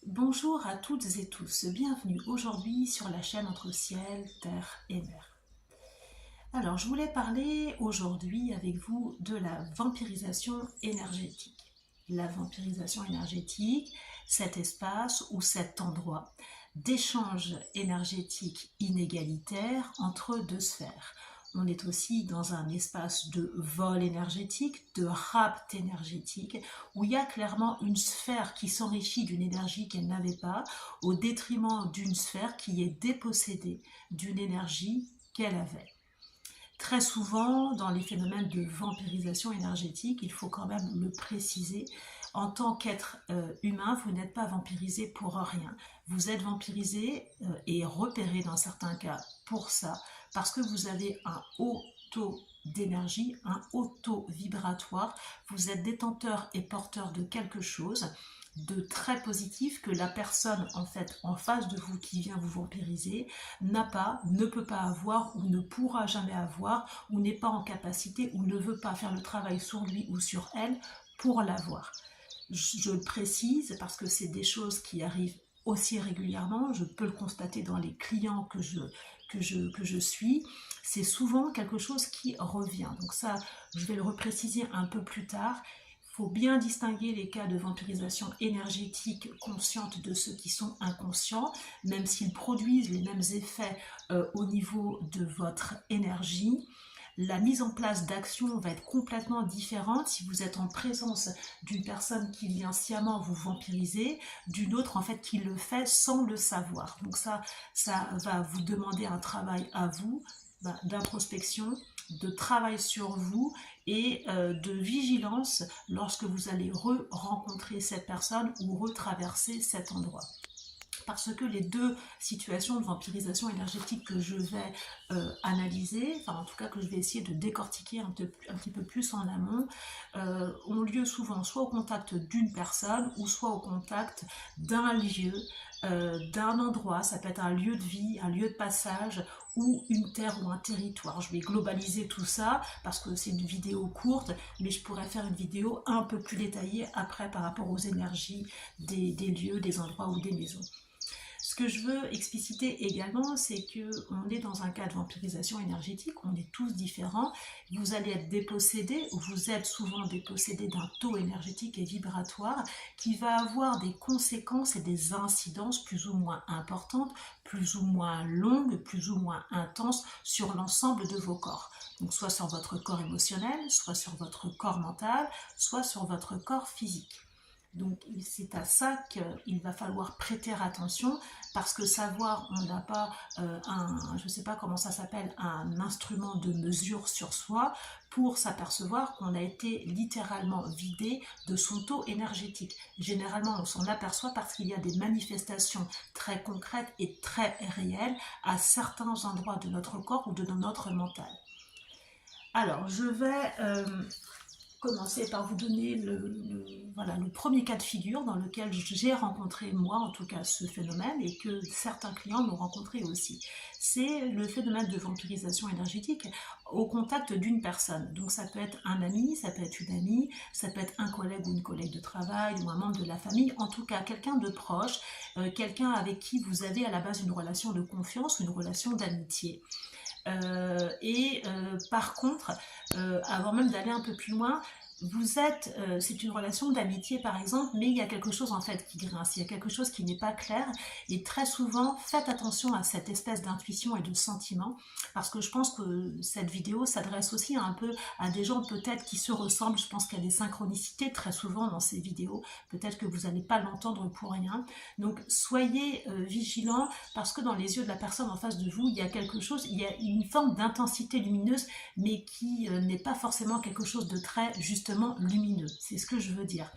Bonjour à toutes et tous, bienvenue aujourd'hui sur la chaîne Entre ciel, terre et mer. Alors, je voulais parler aujourd'hui avec vous de la vampirisation énergétique. La vampirisation énergétique, cet espace ou cet endroit d'échange énergétique inégalitaire entre deux sphères. On est aussi dans un espace de vol énergétique, de rapt énergétique, où il y a clairement une sphère qui s'enrichit d'une énergie qu'elle n'avait pas, au détriment d'une sphère qui est dépossédée d'une énergie qu'elle avait. Très souvent, dans les phénomènes de vampirisation énergétique, il faut quand même le préciser, en tant qu'être humain, vous n'êtes pas vampirisé pour rien. Vous êtes vampirisé et repéré dans certains cas pour ça, parce que vous avez un haut taux d'énergie, un haut taux vibratoire, vous êtes détenteur et porteur de quelque chose de très positif que la personne en fait en face de vous qui vient vous vampiriser n'a pas, ne peut pas avoir ou ne pourra jamais avoir ou n'est pas en capacité ou ne veut pas faire le travail sur lui ou sur elle pour l'avoir. Je le précise parce que c'est des choses qui arrivent aussi régulièrement, je peux le constater dans les clients que je suis, c'est souvent quelque chose qui revient. Donc ça, je vais le repréciser un peu plus tard. Il faut bien distinguer les cas de vampirisation énergétique consciente de ceux qui sont inconscients, même s'ils produisent les mêmes effets au niveau de votre énergie. La mise en place d'actions va être complètement différente si vous êtes en présence d'une personne qui vient sciemment vous vampiriser, d'une autre en fait qui le fait sans le savoir. Donc ça va vous demander un travail à vous, d'introspection, de travail sur vous et de vigilance lorsque vous allez rencontrer cette personne ou retraverser cet endroit. Parce que les deux situations de vampirisation énergétique que je vais analyser, enfin en tout cas que je vais essayer de décortiquer un petit peu plus en amont, ont lieu souvent soit au contact d'une personne ou soit au contact d'un lieu, d'un endroit. Ça peut être un lieu de vie, un lieu de passage ou une terre ou un territoire. Je vais globaliser tout ça parce que c'est une vidéo courte, mais je pourrais faire une vidéo un peu plus détaillée après par rapport aux énergies des lieux, des endroits ou des maisons. Ce que je veux expliciter également, c'est qu'on est dans un cas de vampirisation énergétique, on est tous différents, vous allez être dépossédé, ou vous êtes souvent dépossédé d'un taux énergétique et vibratoire qui va avoir des conséquences et des incidences plus ou moins importantes, plus ou moins longues, plus ou moins intenses sur l'ensemble de vos corps. Donc soit sur votre corps émotionnel, soit sur votre corps mental, soit sur votre corps physique. Donc c'est à ça qu'il va falloir prêter attention parce que savoir, on n'a pas je ne sais pas comment ça s'appelle, un instrument de mesure sur soi pour s'apercevoir qu'on a été littéralement vidé de son taux énergétique. Généralement, on s'en aperçoit parce qu'il y a des manifestations très concrètes et très réelles à certains endroits de notre corps ou de notre mental. Alors, je vais commencer par vous donner voilà, le premier cas de figure dans lequel j'ai rencontré moi en tout cas ce phénomène et que certains clients m'ont rencontré aussi. C'est le phénomène de vampirisation énergétique au contact d'une personne. Donc ça peut être un ami, ça peut être une amie, ça peut être un collègue ou une collègue de travail ou un membre de la famille, en tout cas quelqu'un de proche, quelqu'un avec qui vous avez à la base une relation de confiance ou une relation d'amitié. Par contre, avant même d'aller un peu plus loin, c'est une relation d'amitié par exemple, mais il y a quelque chose en fait qui grince, il y a quelque chose qui n'est pas clair et très souvent faites attention à cette espèce d'intuition et de sentiment parce que je pense que cette vidéo s'adresse aussi un peu à des gens peut-être qui se ressemblent, je pense qu'il y a des synchronicités très souvent dans ces vidéos, peut-être que vous n'allez pas l'entendre pour rien, donc soyez vigilants parce que dans les yeux de la personne en face de vous, il y a quelque chose, il y a une forme d'intensité lumineuse mais qui n'est pas forcément quelque chose de très justement lumineux, c'est ce que je veux dire.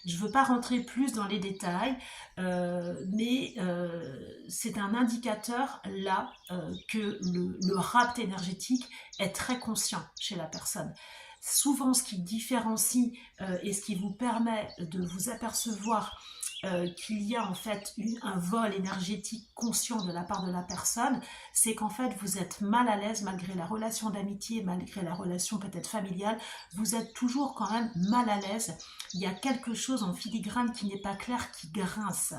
Je ne veux pas rentrer plus dans les détails, mais c'est un indicateur là que le rapt énergétique est très conscient chez la personne. Souvent, ce qui différencie et ce qui vous permet de vous apercevoir qu'il y a en fait un vol énergétique conscient de la part de la personne, c'est qu'en fait vous êtes mal à l'aise malgré la relation d'amitié, malgré la relation peut-être familiale, vous êtes toujours quand même mal à l'aise. Il y a quelque chose en filigrane qui n'est pas clair, qui grince.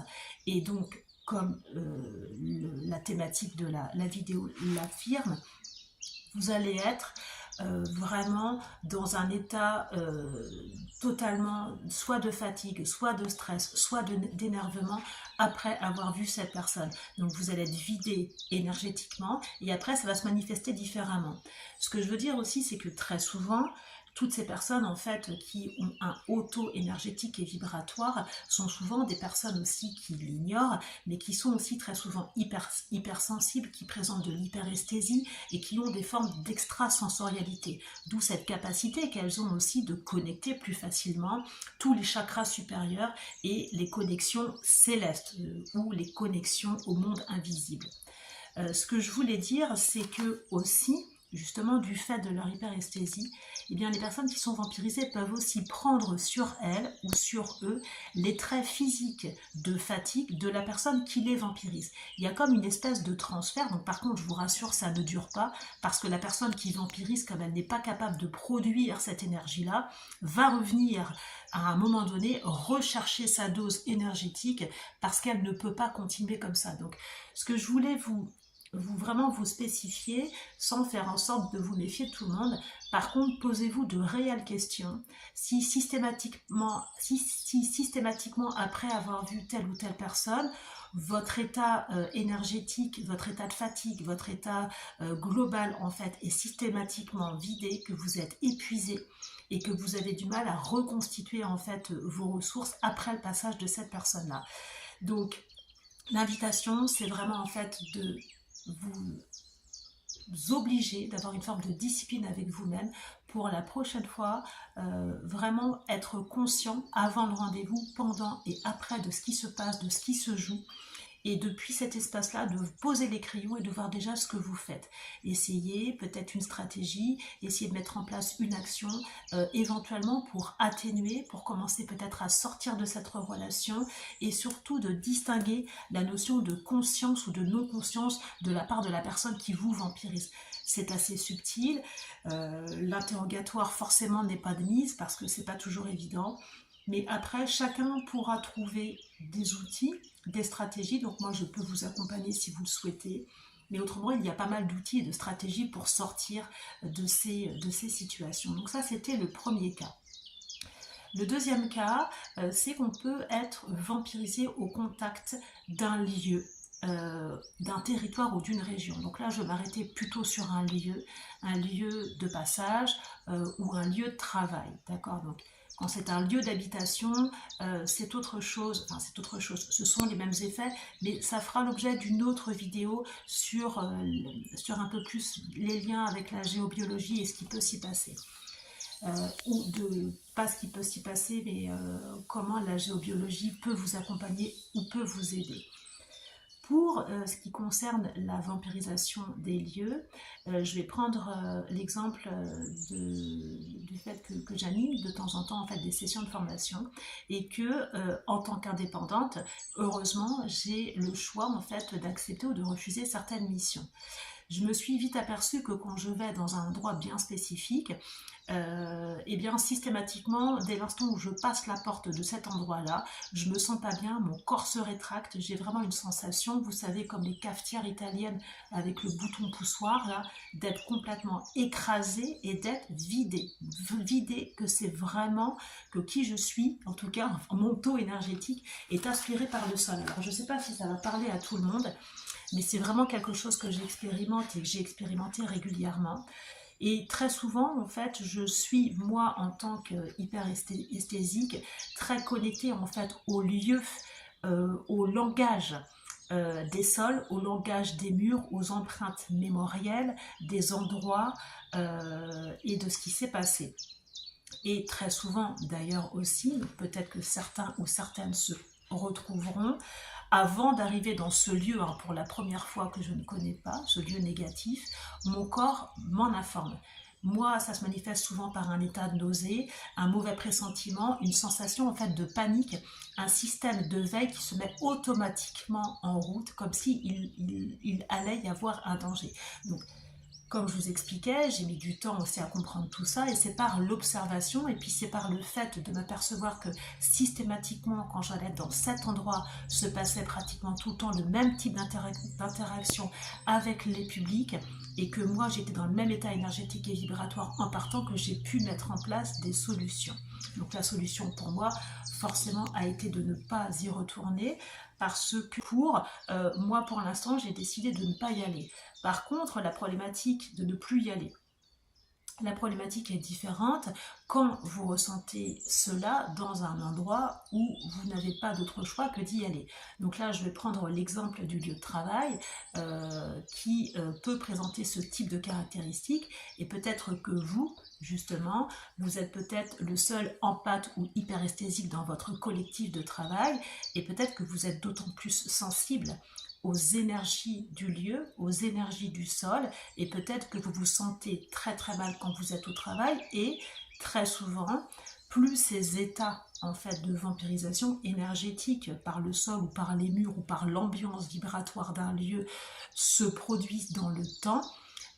Et donc, comme la thématique de la vidéo l'affirme, vous allez être vraiment dans un état totalement soit de fatigue, soit de stress, soit d'énervement après avoir vu cette personne. Donc vous allez être vidé énergétiquement et après ça va se manifester différemment. Ce que je veux dire aussi, c'est que très souvent, toutes ces personnes en fait qui ont un haut taux énergétique et vibratoire sont souvent des personnes aussi qui l'ignorent, mais qui sont aussi très souvent hypersensibles, qui présentent de l'hyperesthésie et qui ont des formes d'extrasensorialité. D'où cette capacité qu'elles ont aussi de connecter plus facilement tous les chakras supérieurs et les connexions célestes ou les connexions au monde invisible. Ce que je voulais dire, c'est que aussi, justement du fait de leur hyperesthésie, eh bien, les personnes qui sont vampirisées peuvent aussi prendre sur elles ou sur eux les traits physiques de fatigue de la personne qui les vampirise. Il y a comme une espèce de transfert, donc par contre je vous rassure, ça ne dure pas, parce que la personne qui vampirise, comme elle n'est pas capable de produire cette énergie-là, va revenir à un moment donné rechercher sa dose énergétique parce qu'elle ne peut pas continuer comme ça. Donc ce que je voulais vraiment vous spécifier sans faire en sorte de vous méfier de tout le monde. Par contre, posez-vous de réelles questions. Si systématiquement après avoir vu telle ou telle personne, votre état énergétique, votre état de fatigue, votre état global en fait est systématiquement vidé, que vous êtes épuisé et que vous avez du mal à reconstituer en fait vos ressources après le passage de cette personne-là. Donc, l'invitation, c'est vraiment en fait de vous obliger d'avoir une forme de discipline avec vous-même pour la prochaine fois vraiment être conscient avant le rendez-vous, pendant et après de ce qui se passe, de ce qui se joue. Et depuis cet espace-là, de poser les crayons et de voir déjà ce que vous faites. Essayez peut-être une stratégie, essayez de mettre en place une action, éventuellement pour atténuer, pour commencer peut-être à sortir de cette relation et surtout de distinguer la notion de conscience ou de non-conscience de la part de la personne qui vous vampirise. C'est assez subtil, l'interrogatoire forcément n'est pas de mise parce que c'est pas toujours évident. Mais après, chacun pourra trouver des outils, des stratégies. Donc moi, je peux vous accompagner si vous le souhaitez. Mais autrement, il y a pas mal d'outils et de stratégies pour sortir de ces situations. Donc ça, c'était le premier cas. Le deuxième cas, c'est qu'on peut être vampirisé au contact d'un lieu, d'un territoire ou d'une région. Donc là, je vais m'arrêter plutôt sur un lieu de passage ou un lieu de travail. D'accord ? Donc, quand c'est un lieu d'habitation, c'est autre chose, ce sont les mêmes effets, mais ça fera l'objet d'une autre vidéo sur un peu plus les liens avec la géobiologie et ce qui peut s'y passer. Pas ce qui peut s'y passer, mais comment la géobiologie peut vous accompagner ou peut vous aider. Pour ce qui concerne la vampirisation des lieux, je vais prendre l'exemple du fait que j'anime de temps en temps en fait, des sessions de formation et que en tant qu'indépendante, heureusement, j'ai le choix en fait, d'accepter ou de refuser certaines missions. Je me suis vite aperçue que quand je vais dans un endroit bien spécifique, et bien systématiquement, dès l'instant où je passe la porte de cet endroit-là, je me sens pas bien, mon corps se rétracte, j'ai vraiment une sensation, vous savez, comme les cafetières italiennes avec le bouton poussoir, là, d'être complètement écrasée et d'être vidée. Vidée, que c'est vraiment que qui je suis, en tout cas, mon taux énergétique est aspiré par le sol. Alors, je ne sais pas si ça va parler à tout le monde, mais c'est vraiment quelque chose que j'expérimente et que j'ai expérimenté régulièrement. Et très souvent, en fait, je suis, moi, en tant qu'hyperesthésique, très connectée, en fait, au lieu, au langage des sols, au langage des murs, aux empreintes mémorielles, des endroits et de ce qui s'est passé. Et très souvent, d'ailleurs aussi, peut-être que certains ou certaines se retrouveront, avant d'arriver dans ce lieu, pour la première fois que je ne connais pas, ce lieu négatif, mon corps m'en informe. Moi, ça se manifeste souvent par un état de nausée, un mauvais pressentiment, une sensation en fait de panique, un système de veille qui se met automatiquement en route, comme s'il il allait y avoir un danger. Donc, comme je vous expliquais, j'ai mis du temps aussi à comprendre tout ça et c'est par l'observation et puis c'est par le fait de m'apercevoir que systématiquement quand j'allais dans cet endroit se passait pratiquement tout le temps le même type d'interaction avec les publics et que moi j'étais dans le même état énergétique et vibratoire en partant que j'ai pu mettre en place des solutions. Donc la solution pour moi forcément a été de ne pas y retourner parce que moi pour l'instant j'ai décidé de ne pas y aller. Par contre, la problématique de ne plus y aller, la problématique est différente quand vous ressentez cela dans un endroit où vous n'avez pas d'autre choix que d'y aller. Donc là, je vais prendre l'exemple du lieu de travail qui peut présenter ce type de caractéristiques et peut-être que vous, justement, vous êtes peut-être le seul empathe ou hyperesthésique dans votre collectif de travail et peut-être que vous êtes d'autant plus sensible aux énergies du lieu, aux énergies du sol, et peut-être que vous vous sentez très très mal quand vous êtes au travail, et très souvent, plus ces états en fait de vampirisation énergétique par le sol ou par les murs ou par l'ambiance vibratoire d'un lieu se produisent dans le temps,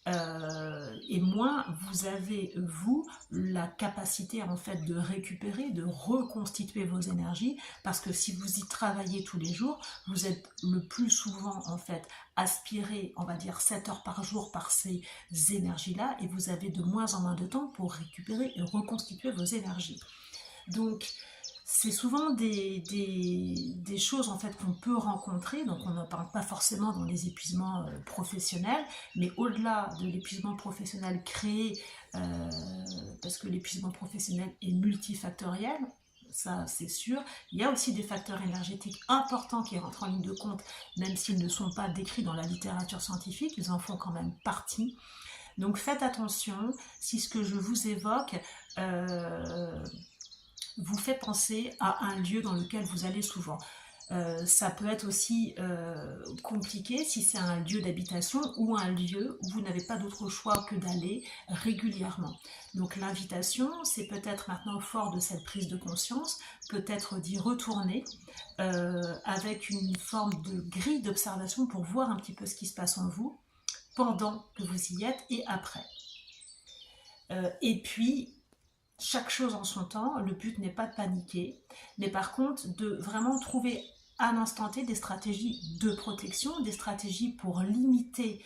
et moins vous avez, vous, la capacité en fait de récupérer, de reconstituer vos énergies, parce que si vous y travaillez tous les jours, vous êtes le plus souvent en fait aspiré, on va dire 7 heures par jour par ces énergies-là, et vous avez de moins en moins de temps pour récupérer et reconstituer vos énergies. Donc, c'est souvent des choses en fait qu'on peut rencontrer, donc on n'en parle pas forcément dans les épuisements professionnels, mais au-delà de l'épuisement professionnel créé, parce que l'épuisement professionnel est multifactoriel, ça c'est sûr, il y a aussi des facteurs énergétiques importants qui rentrent en ligne de compte, même s'ils ne sont pas décrits dans la littérature scientifique, ils en font quand même partie. Donc faites attention si ce que je vous évoque vous fait penser à un lieu dans lequel vous allez souvent. Ça peut être aussi compliqué si c'est un lieu d'habitation ou un lieu où vous n'avez pas d'autre choix que d'aller régulièrement. Donc l'invitation, c'est peut-être maintenant fort de cette prise de conscience, peut-être d'y retourner avec une forme de grille d'observation pour voir un petit peu ce qui se passe en vous pendant que vous y êtes et après. Et puis, chaque chose en son temps, le but n'est pas de paniquer, mais par contre de vraiment trouver à l'instant T des stratégies de protection, des stratégies pour limiter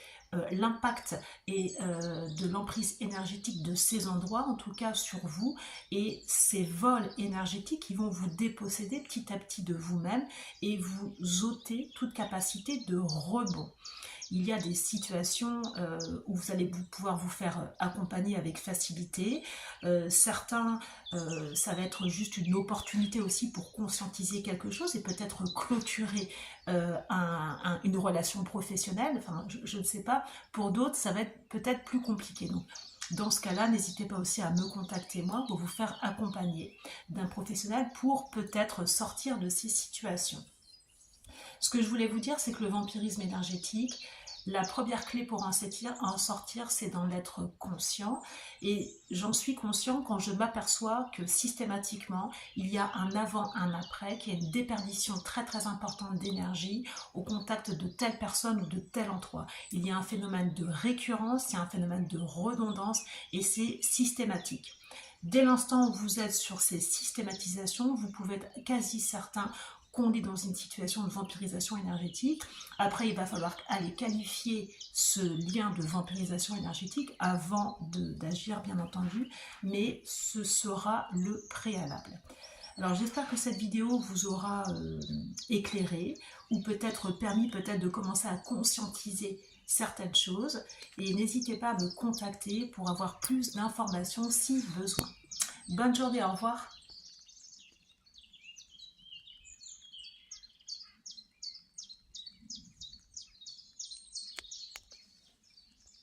l'impact et de l'emprise énergétique de ces endroits, en tout cas sur vous, et ces vols énergétiques qui vont vous déposséder petit à petit de vous-même et vous ôter toute capacité de rebond. Il y a des situations où vous allez pouvoir vous faire accompagner avec facilité. Certains, ça va être juste une opportunité aussi pour conscientiser quelque chose et peut-être clôturer une relation professionnelle. Enfin, je ne sais pas. Pour d'autres, ça va être peut-être plus compliqué. Donc, dans ce cas-là, n'hésitez pas aussi à me contacter moi pour vous faire accompagner d'un professionnel pour peut-être sortir de ces situations. Ce que je voulais vous dire, c'est que le vampirisme énergétique, la première clé pour en sortir, c'est d'en être conscient. Et j'en suis conscient quand je m'aperçois que systématiquement, il y a un avant, un après, qu'il y a une déperdition très très importante d'énergie au contact de telle personne ou de tel endroit. Il y a un phénomène de récurrence, il y a un phénomène de redondance et c'est systématique. Dès l'instant où vous êtes sur ces systématisations, vous pouvez être quasi certain qu'on est dans une situation de vampirisation énergétique. Après, il va falloir aller qualifier ce lien de vampirisation énergétique avant d'agir, bien entendu, mais ce sera le préalable. Alors j'espère que cette vidéo vous aura éclairé ou peut-être permis de commencer à conscientiser certaines choses et n'hésitez pas à me contacter pour avoir plus d'informations si besoin. Bonne journée, au revoir.